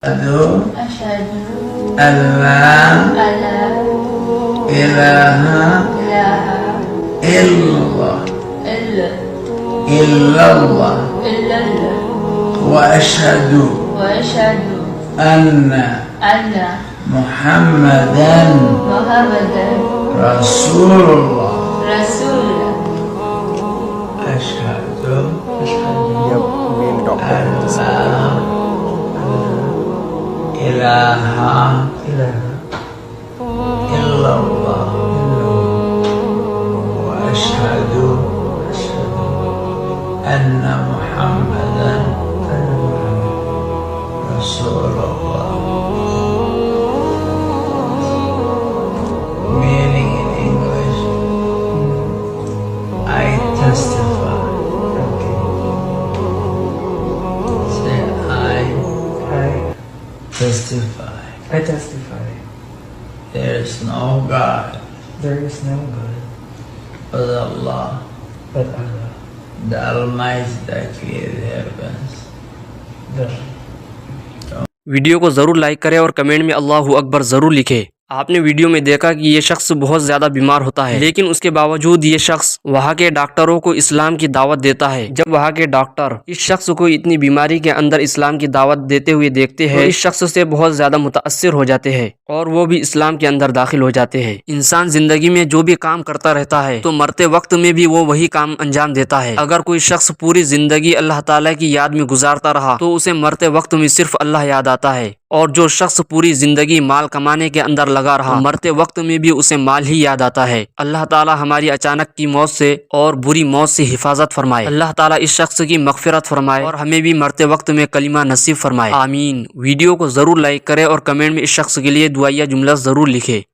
أشهد أن لا أن لا إله إله إلا الله إلا إلا الله إلا الله وأشهد وأشهد أن أن محمدا محمدا رسول الله رسول الله أشهد Dia main dokter أن di لا إله إلا الله وأشهد أن محمدا رسول الله. Meaning in English, I testify. Say I testify. I testify There is no God there is no God but Allah, but Allah, the Almighty that created heavens. the video को ज़रूर लाइक करें और कमेंट में अल्लाहू अकबर ज़रूर लिखें। आपने video में देखा कि ये शख्स बहुत ज़्यादा बीमार होता है, लेकिन उसके बावजूद ये शख्स वहाँ के डॉक्टरों को इस्लाम की दावत देता है। जब वहाँ के डॉक्टर इस शख्स को इतनी बीमारी के अंदर इस्लाम की दावत देते हुए देखते हैं तो इस शख्स से बहुत ज़्यादा मुतासिर हो जाते हैं और वो भी इस्लाम के अंदर दाखिल हो जाते हैं। इंसान जिंदगी में जो भी काम करता रहता है तो मरते वक्त में भी वो वही काम अंजाम देता है। अगर कोई शख्स पूरी जिंदगी अल्लाह ताला की याद में गुजारता रहा तो उसे मरते वक्त में सिर्फ अल्लाह याद आता है, और जो शख्स पूरी जिंदगी माल कमाने के अंदर लगा रहा मरते वक्त में भी उसे माल ही याद आता है। अल्लाह ताला हमारी अचानक की मौत से और बुरी मौत से हिफाजत फरमाए। अल्लाह ताला इस शख्स की मगफिरत फरमाए और हमें भी मरते वक्त में कलिमा नसीब फरमाए। आमीन। वीडियो को जरूर लाइक करें और कमेंट में इस शख्स के लिए दुआया जुमला जरूर लिखे।